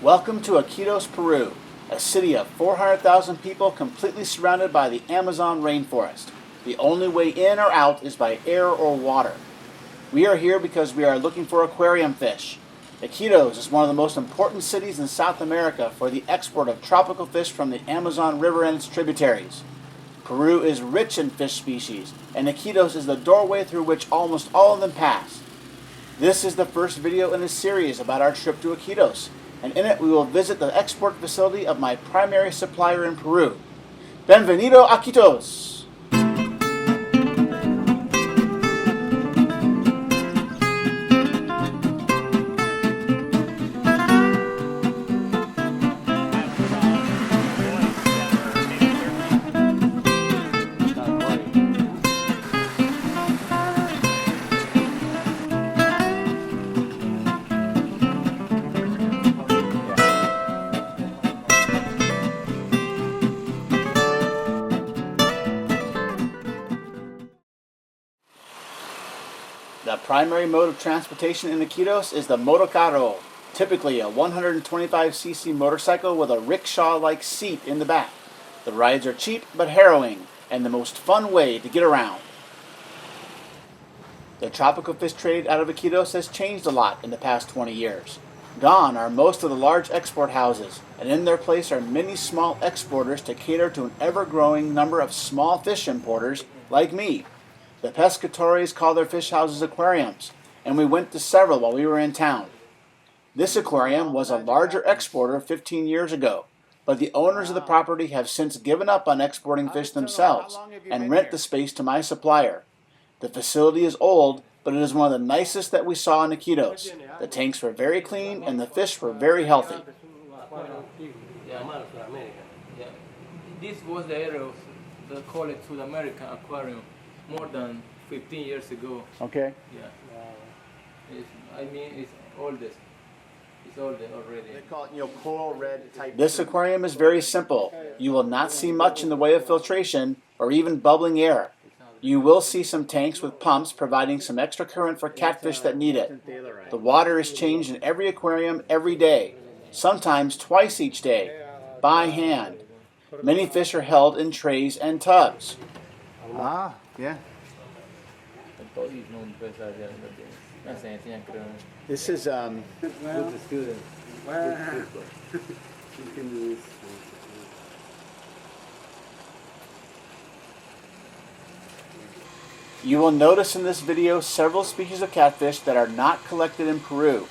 Welcome to Iquitos, Peru, a city of 400,000 people completely surrounded by the Amazon rainforest. The only way in or out is by air or water. We are here because we are looking for aquarium fish. Iquitos is one of the most important cities in South America for the export of tropical fish from the Amazon River and its tributaries. Peru is rich in fish species, and Iquitos is the doorway through which almost all of them pass. This is the first video in a series about our trip to Iquitos, and in it we will visit the export facility of my primary supplier in Peru. Bienvenido a Iquitos! The primary mode of transportation in Iquitos is the motocarro, typically a 125cc motorcycle with a rickshaw-like seat in the back. The rides are cheap but harrowing, and the most fun way to get around. The tropical fish trade out of Iquitos has changed a lot in the past 20 years. Gone are most of the large export houses, and in their place are many small exporters to cater to an ever-growing number of small fish importers like me. The pescatores call their fish houses aquariums, and we went to several while we were in town. This aquarium was a larger exporter 15 years ago, but the owners of the property have since given up on exporting fish themselves and rent the space to my supplier. The facility is old, but it is one of the nicest that we saw in Iquitos. The tanks were very clean and the fish were very healthy. This was the area of the call it South American aquarium. More than 15 years ago. Okay. Yeah. It's oldest. It's older already. They call it, coral red type. This aquarium is very simple. You will not see much in the way of filtration or even bubbling air. You will see some tanks with pumps providing some extra current for catfish that need it. The water is changed in every aquarium every day, sometimes twice each day, by hand. Many fish are held in trays and tubs. Ah, yeah. This is with the students. You will notice in this video several species of catfish that are not collected in Peru,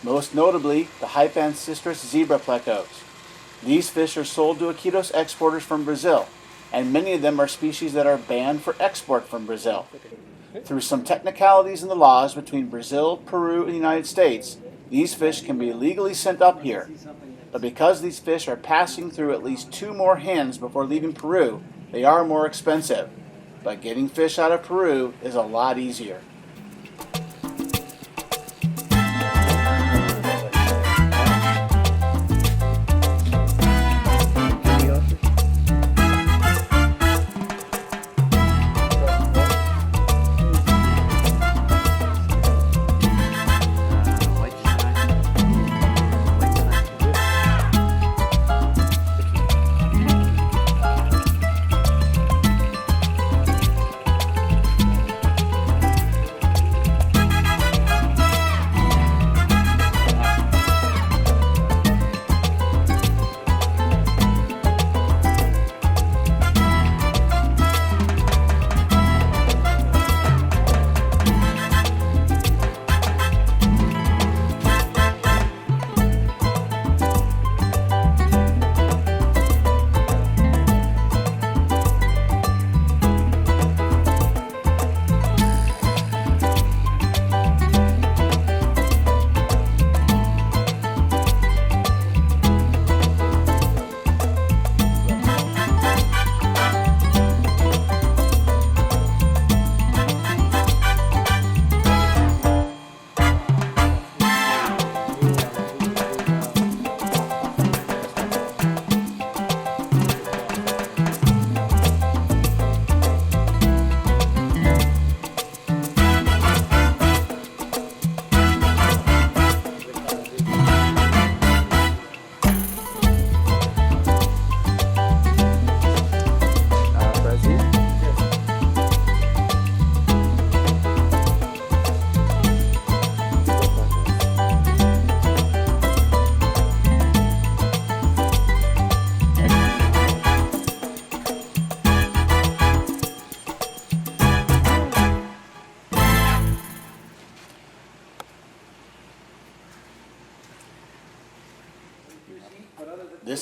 most notably the Hypancistris zebra plecos. These fish are sold to Iquitos exporters from Brazil, and many of them are species that are banned for export from Brazil. Through some technicalities in the laws between Brazil, Peru, and the United States, these fish can be legally sent up here. But because these fish are passing through at least 2 more hands before leaving Peru, they are more expensive. But getting fish out of Peru is a lot easier.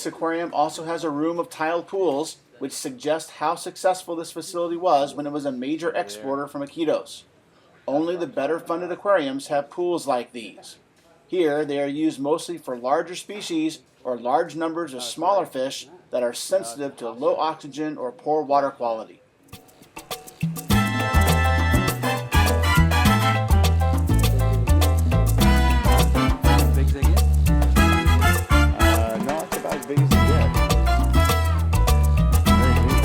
This aquarium also has a room of tiled pools, which suggest how successful this facility was when it was a major exporter from Iquitos. Only the better funded aquariums have pools like these. Here, they are used mostly for larger species or large numbers of smaller fish that are sensitive to low oxygen or poor water quality. No, it's about as big as it gets. Very neat.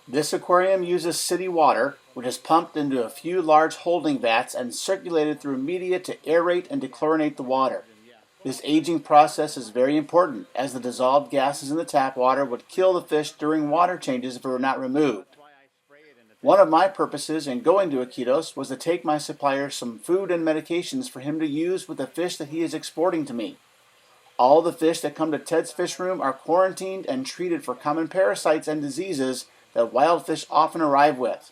This aquarium uses city water, which is pumped into a few large holding vats and circulated through media to aerate and dechlorinate the water. This aging process is very important, as the dissolved gases in the tap water would kill the fish during water changes if it were not removed. One of my purposes in going to Iquitos was to take my supplier some food and medications for him to use with the fish that he is exporting to me. All the fish that come to Ted's fish room are quarantined and treated for common parasites and diseases that wild fish often arrive with.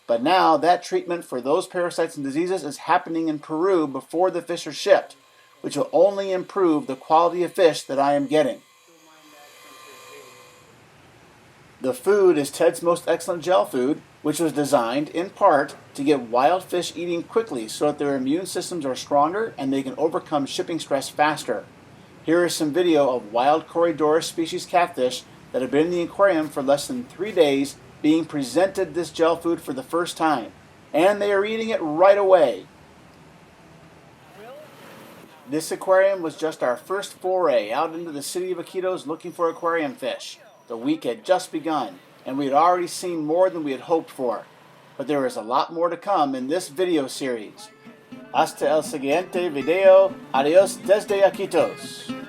But now that treatment for those parasites and diseases is happening in Peru before the fish are shipped, which will only improve the quality of fish that I am getting. The food is Ted's Most Excellent Gel Food, which was designed, in part, to get wild fish eating quickly so that their immune systems are stronger and they can overcome shipping stress faster. Here is some video of wild Corydoras species catfish that have been in the aquarium for less than 3 days being presented this gel food for the first time. And they are eating it right away. This aquarium was just our first foray out into the city of Iquitos looking for aquarium fish. The week had just begun, and we had already seen more than we had hoped for. But there is a lot more to come in this video series. Hasta el siguiente video. Adiós desde Iquitos.